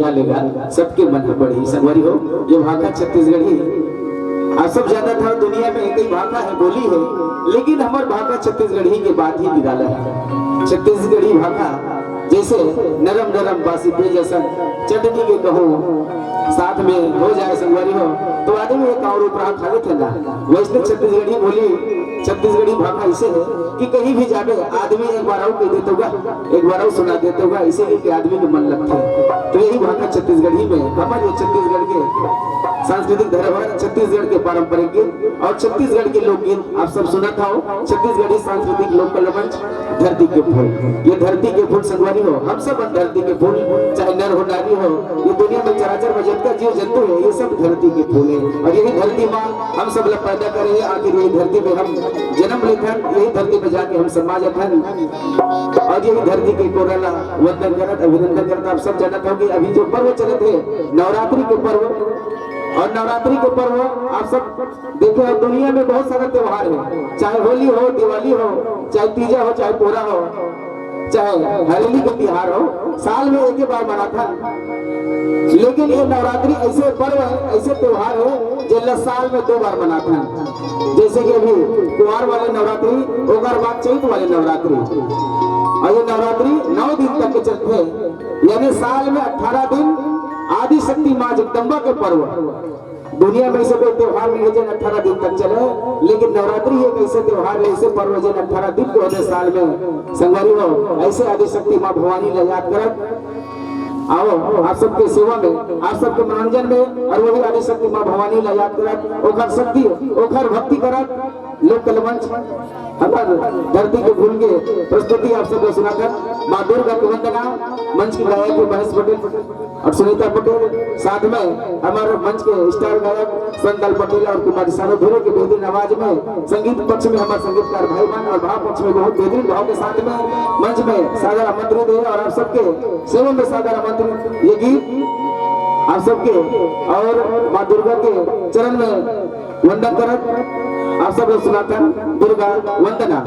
लेगा सबके मन में बड़ी संगवारी हो। ये भाषा छत्तीसगढ़ी आप सब जाना था, दुनिया में एक ही भाषा है, बोली है, लेकिन हमार भाषा छत्तीसगढ़ी के बाद ही निराला है। छत्तीसगढ़ी भाषा जैसे नरम नरम बासी पे जैसा चटनी के कहो साथ में हो जाए संगवारी हो तो आदमी एक और ऊपर खा लेते ना। वैसे छत्तीसगढ़ी बोली, छत्तीसगढ़ी भाषा ऐसे है कि कहीं भी जाके आदमी एक बार कह देते होगा, एक बार सुना देते होगा, इसे कि आदमी के मन लगता है। तो यही भाषा छत्तीसगढ़ी में हमारे छत्तीसगढ़ के सांस्कृतिक धरोहर, छत्तीसगढ़ के पारंपरिक गीत और छत्तीसगढ़ के लोकगीत आप सब सुना था। छत्तीसगढ़ी सांस्कृतिक लोक मंच धरती के फूल, ये धरती के फूल संगवारी हो, हम सब धरती के फूल, चाहे नर हो नारी हो, ये दुनिया में चराचर वजन का जीव जंतु है, ये सब धरती के फूल है। और यही धरती माँ हम सब लोग पैदा करे, आखिर यही धरती में हम जन्म लेते, यही धरती में जाके हम समाज अथन और यही धरती के कोरला वंदन करत अभिनंदन करता। आप सब जानते हो कि अभी जो पर्व चले थे नवरात्रि के पर्व, और नवरात्रि के पर्व आप सब देखे, दुनिया में बहुत सारे त्योहार है, चाहे होली हो, दिवाली हो, चाहे तीजा हो, चाहे पोरा हो, चाहे हरेली का त्योहार हो, साल में एक ही बार मनाता है। लेकिन ये नवरात्रि ऐसे पर्व है, ऐसे त्योहार है जो साल में 2 बार मनाता है। जैसे कि अभी कुमार वाले नवरात्रि, ओकर बाद चैत वाले नवरात्रि, और ये नवरात्रि 9 दिन तक के चलते हैं, यानी साल में 18 दिन आदि शक्ति माँ जगदम्बा के पर्व। दुनिया में ऐसे कोई त्योहार नहीं है जो 18 दिन तक चले, लेकिन नवरात्रि एक ऐसे त्योहार है, ऐसे पर्व जो 18 दिन को होने साल में संगवारी हो। ऐसे आदि शक्ति माँ भवानी ने याद कर आओ आप सबके सेवा में, आप सबके मनोरंजन में, और वही आदि शक्ति माँ भवानी ने याद करत, ओखर शक्ति, ओखर भक्ति करत लोक कलमंच हमार धरती के फूल के प्रस्तुति आप सबको सुनाकर माँ दुर्गा की वंदना, मंच की गायक महेश पटेल और सुनीता पटेल, साथ में हमारे मंच के स्टार गायक संदल पटेल और कुमारी सानो धुरे के बेहतरीन आवाज में, संगीत पक्ष में हमारे संगीतकार भाई बहन, और भाव पक्ष में बहुत बेहतरीन भाव के साथ में मंच में सादर आमंत्रित है। और आप सबके सेवा में सादर आमंत्रित ये गीत आप सबके और माँ दुर्गा के चरण में वंदन करत आप सब सुनाता दुर्गा वंदना।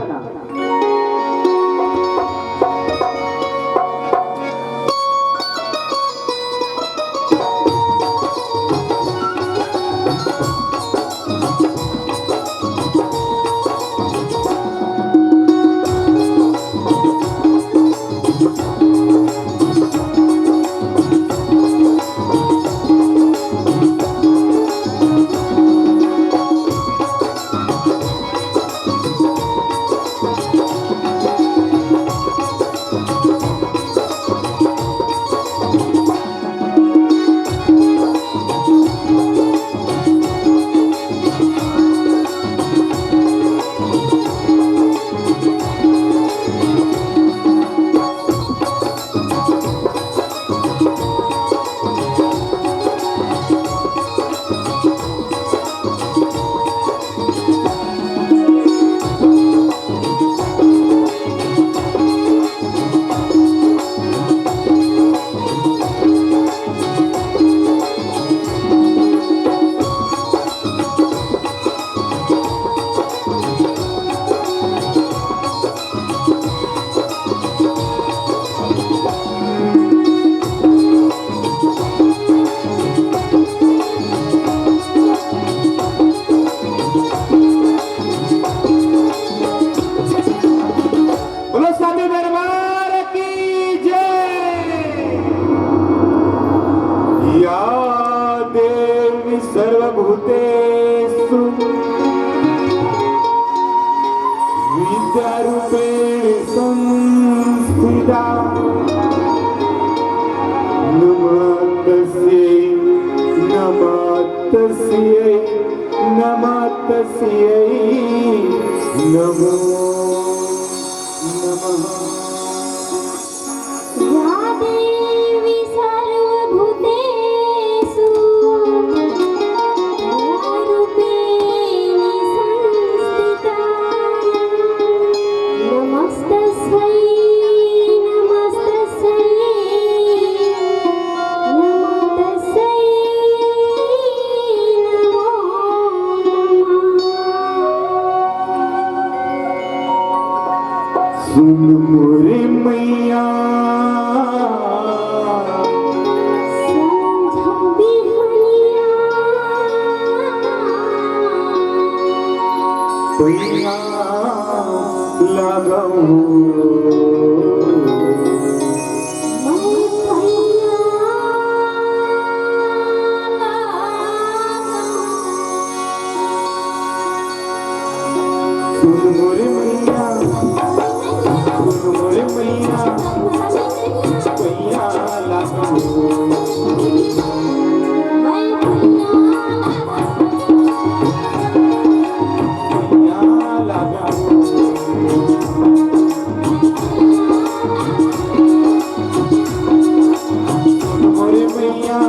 सर्वभूतेषु विद्यारूपेण संस्थिता नमस्तस्यै नमस्तस्यै नमस्तस्यै नमो नमः। पैया लगाऊ मोरे मैया पैया लगाऊ मोरे मैया